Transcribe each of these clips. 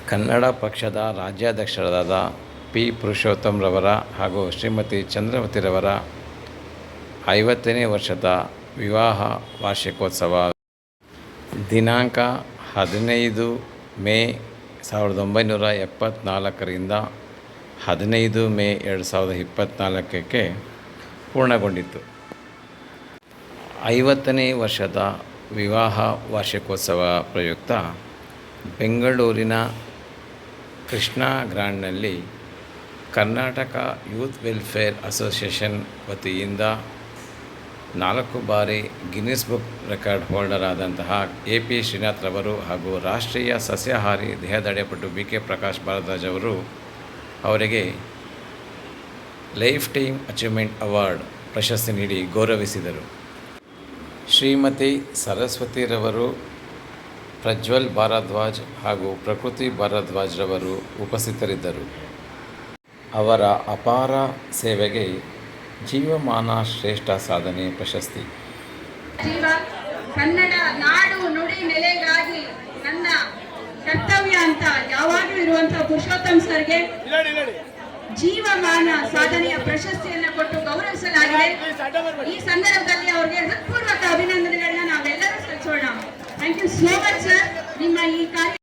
ಕನ್ನಡ ಪಕ್ಷದ ರಾಜ್ಯಾಧ್ಯಕ್ಷರಾದ ಪಿ. ಪುರುಷೋತ್ತಮರವರ ಹಾಗೂ ಶ್ರೀಮತಿ ಚಂದ್ರವತಿರವರ 50ನೇ ವರ್ಷದ ವಿವಾಹ ವಾರ್ಷಿಕೋತ್ಸವ ದಿನಾಂಕ 15 ಮೇ 1974ರಿಂದ 15 ಮೇ 2024ಕ್ಕೆ ಪೂರ್ಣಗೊಂಡಿತು. 50ನೇ ವರ್ಷದ ವಿವಾಹ ವಾರ್ಷಿಕೋತ್ಸವ ಪ್ರಯುಕ್ತ ಬೆಂಗಳೂರಿನ ಕೃಷ್ಣಾ ಗ್ರ್ಯಾಂಡ್ನಲ್ಲಿ ಕರ್ನಾಟಕ ಯೂತ್ ವೆಲ್ಫೇರ್ ಅಸೋಸಿಯೇಷನ್ ವತಿಯಿಂದ 4 ಬಾರಿ ಗಿನ್ನಿಸ್ ಬುಕ್ ರೆಕಾರ್ಡ್ ಹೋಲ್ಡರ್ ಆದಂತಹ ಎ. ಪಿ. ಶ್ರೀನಾಥ್ರವರು ಹಾಗೂ ರಾಷ್ಟ್ರೀಯ ಸಸ್ಯಾಹಾರಿ ದೇಹದಾಢ್ಯಪಟು ಬಿ. ಕೆ. ಪ್ರಕಾಶ್ ಭಾರದ್ವಾಜ್ ಅವರು ಅವರಿಗೆ ಲೈಫ್ ಟೈಮ್ ಅಚೀವ್ಮೆಂಟ್ ಅವಾರ್ಡ್ ಪ್ರಶಸ್ತಿ ನೀಡಿ ಗೌರವಿಸಿದರು. ಶ್ರೀಮತಿ ಸರಸ್ವತಿರವರು, ಪ್ರಜ್ವಲ್ ಭಾರದ್ವಾಜ್ ಹಾಗೂ ಪ್ರಕೃತಿ ಭಾರದ್ವಾಜ್ರವರು ಉಪಸ್ಥಿತರಿದ್ದರು. ಅವರ ಅಪಾರ ಸೇವೆಗೆ ಜೀವಮಾನ ಶ್ರೇಷ್ಠ ಸಾಧನೆ ಪ್ರಶಸ್ತಿ. ಕನ್ನಡ ನಾಡು ನುಡಿ ನೆಲೆಗಾಗಿ ನನ್ನ ಕರ್ತವ್ಯ ಅಂತ ಯಾವಾಗಲೂ ಇರುವಂತಹ ಪುರುಷೋತ್ತಮ್ ಸರ್ಗೆ ಜೀವಮಾನ ಸಾಧನೆಯ ಪ್ರಶಸ್ತಿಯನ್ನು ಕೊಟ್ಟು ಗೌರವಿಸಲಾಗಿದೆ. ಈ ಸಂದರ್ಭದಲ್ಲಿ ಅವರಿಗೆ ಹೃತ್ಪೂರ್ವಕ ಅಭಿನಂದನೆಗಳನ್ನ ನಾವೆಲ್ಲರೂ ಸಲ್ಲಿಸೋಣ. Thank you so much sir. ನಿಮ್ಮ ಈ ಕಾರ್ಯ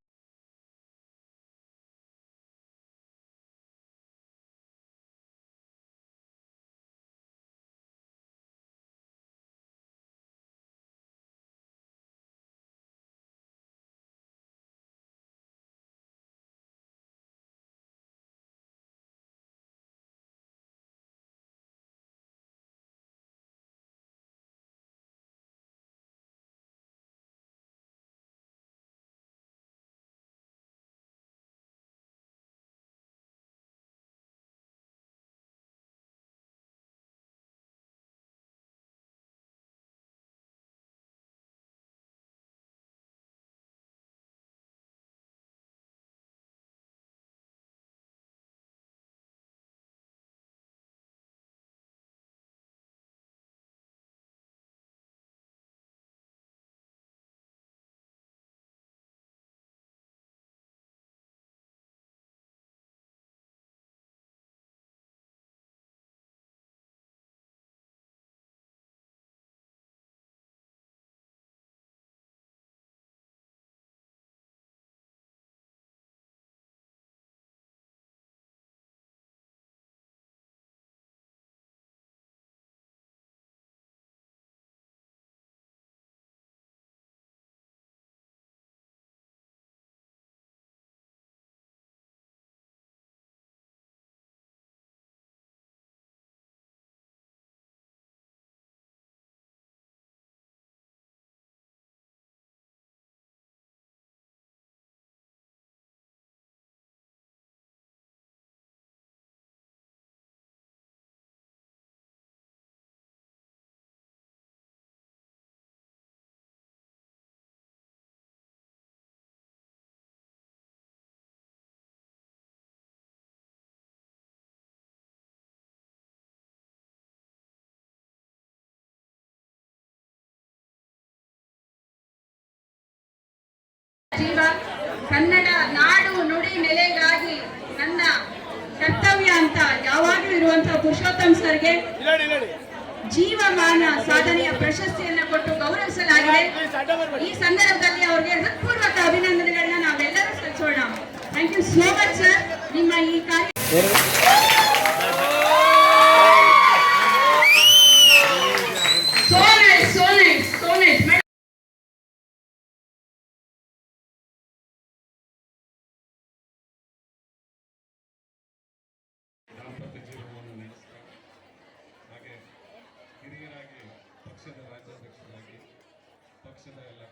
ಕನ್ನಡ ನಾಡು ನುಡಿ ನೆಲೆಗಾಗಿ ನನ್ನ ಕರ್ತವ್ಯ ಅಂತ ಯಾವಾಗಲೂ ಇರುವಂತಹ ಪುರುಷೋತ್ತಮ್ ಸರ್ಗೆ ಜೀವಮಾನ ಸಾಧನೆಯ ಪ್ರಶಸ್ತಿಯನ್ನು ಕೊಟ್ಟು ಗೌರವಿಸಲಾಗಿದೆ. ಈ ಸಂದರ್ಭದಲ್ಲಿ ಅವರಿಗೆ ಹೃತ್ಪೂರ್ವಕ ಅಭಿನಂದನೆಗಳನ್ನ ನಾವೆಲ್ಲರೂ ಸಲ್ಲಿಸೋಣ. Thank you so much sir. ನಿಮ್ಮ ಈ ಕಾರ್ಯ ಹಿರಿಯರಾಗಿ ಪಕ್ಷದ ರಾಜ್ಯಾಧ್ಯಕ್ಷರಾಗಿ ಪಕ್ಷದ ಎಲ್ಲ